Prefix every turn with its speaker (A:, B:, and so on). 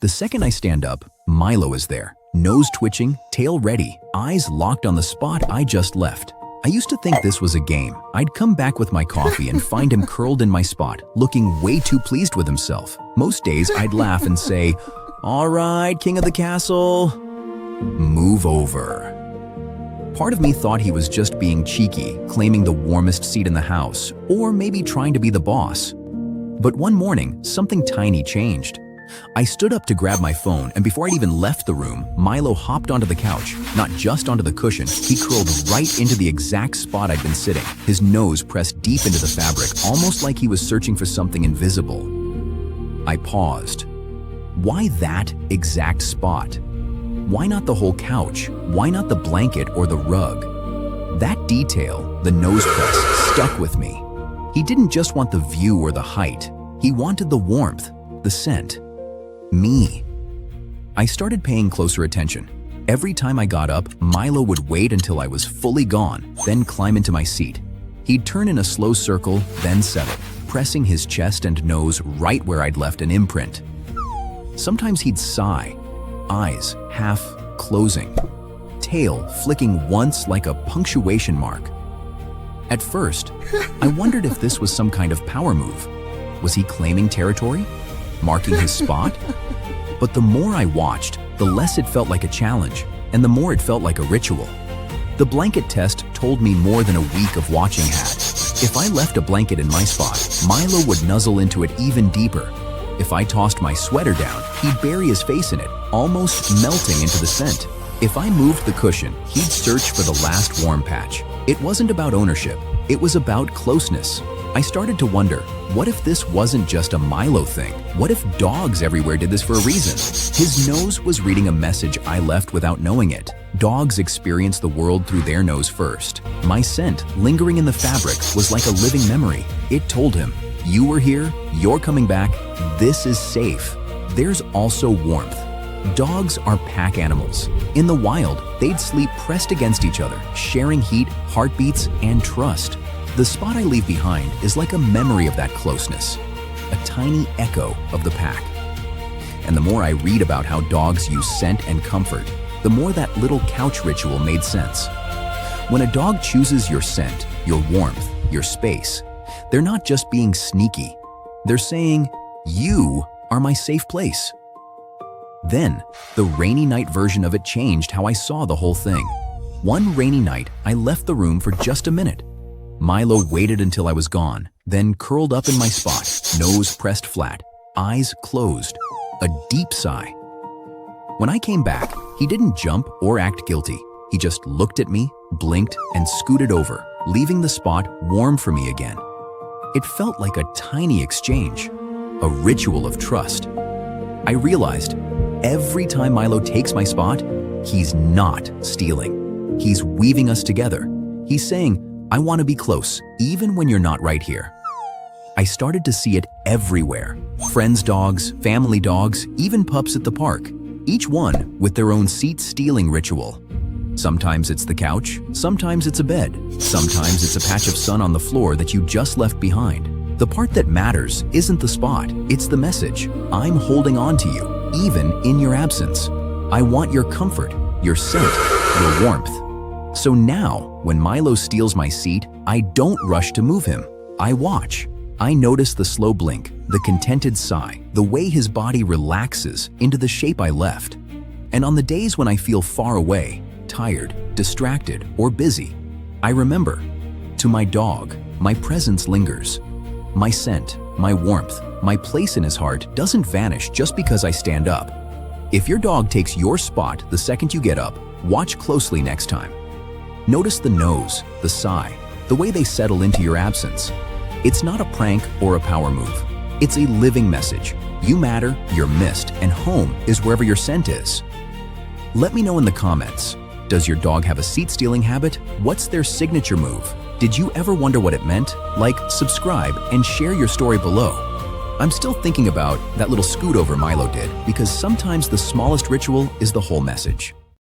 A: The second I stand up, Milo is there, nose twitching, tail ready, eyes locked on the spot I just left. I used to think this was a game. I'd come back with my coffee and find him curled in my spot, looking way too pleased with himself. Most days I'd laugh and say, "All right, king of the castle, move over." Part of me thought he was just being cheeky, claiming the warmest seat in the house, or maybe trying to be the boss. But one morning, something tiny changed. I stood up to grab my phone, and before I'd even left the room, Milo hopped onto the couch. Not just onto the cushion, he curled right into the exact spot I'd been sitting, his nose pressed deep into the fabric, almost like he was searching for something invisible. I paused. Why that exact spot? Why not the whole couch? Why not the blanket or the rug? That detail, the nose press, stuck with me. He didn't just want the view or the height. He wanted the warmth, the scent. Me. I started paying closer attention. Every time I got up, Milo would wait until I was fully gone, then climb into my seat. He'd turn in a slow circle, then settle, pressing his chest and nose right where I'd left an imprint. Sometimes he'd sigh, eyes half closing, tail flicking once like a punctuation mark. At first, I wondered if this was some kind of power move. Was he claiming territory? Marking his spot? But the more I watched, the less it felt like a challenge, and the more it felt like a ritual. The blanket test told me more than a week of watching had. If I left a blanket in my spot, Milo would nuzzle into it even deeper. If I tossed my sweater down, he'd bury his face in it, almost melting into the scent. If I moved the cushion, he'd search for the last warm patch. It wasn't about ownership, it was about closeness. I started to wonder, what if this wasn't just a Milo thing? What if dogs everywhere did this for a reason? His nose was reading a message I left without knowing it. Dogs experience the world through their nose first. My scent, lingering in the fabric, was like a living memory. It told him, "You were here, you're coming back, this is safe." There's also warmth. Dogs are pack animals. In the wild, they'd sleep pressed against each other, sharing heat, heartbeats, and trust. The spot I leave behind is like a memory of that closeness, a tiny echo of the pack. And the more I read about how dogs use scent and comfort, the more that little couch ritual made sense. When a dog chooses your scent, your warmth, your space, they're not just being sneaky. They're saying, "You are my safe place." Then, the rainy night version of it changed how I saw the whole thing. One rainy night, I left the room for just a minute. Milo waited until I was gone, then curled up in my spot, nose pressed flat, eyes closed, a deep sigh. When I came back, he didn't jump or act guilty. He just looked at me, blinked, and scooted over, leaving the spot warm for me again. It felt like a tiny exchange, a ritual of trust. I realized, every time Milo takes my spot, he's not stealing. He's weaving us together. He's saying, "I want to be close, even when you're not right here." I started to see it everywhere. Friends' dogs, family dogs, even pups at the park. Each one with their own seat-stealing ritual. Sometimes it's the couch, sometimes it's a bed, sometimes it's a patch of sun on the floor that you just left behind. The part that matters isn't the spot, it's the message. I'm holding on to you, even in your absence. I want your comfort, your scent, your warmth. So now, when Milo steals my seat, I don't rush to move him. I watch. I notice the slow blink, the contented sigh, the way his body relaxes into the shape I left. And on the days when I feel far away, tired, distracted, or busy, I remember, to my dog, my presence lingers. My scent, my warmth, my place in his heart doesn't vanish just because I stand up. If your dog takes your spot the second you get up, watch closely next time. Notice the nose, the sigh, the way they settle into your absence. It's not a prank or a power move. It's a living message. You matter, you're missed, and home is wherever your scent is. Let me know in the comments. Does your dog have a seat-stealing habit? What's their signature move? Did you ever wonder what it meant? Like, subscribe, and share your story below. I'm still thinking about that little scoot over Milo did, because sometimes the smallest ritual is the whole message.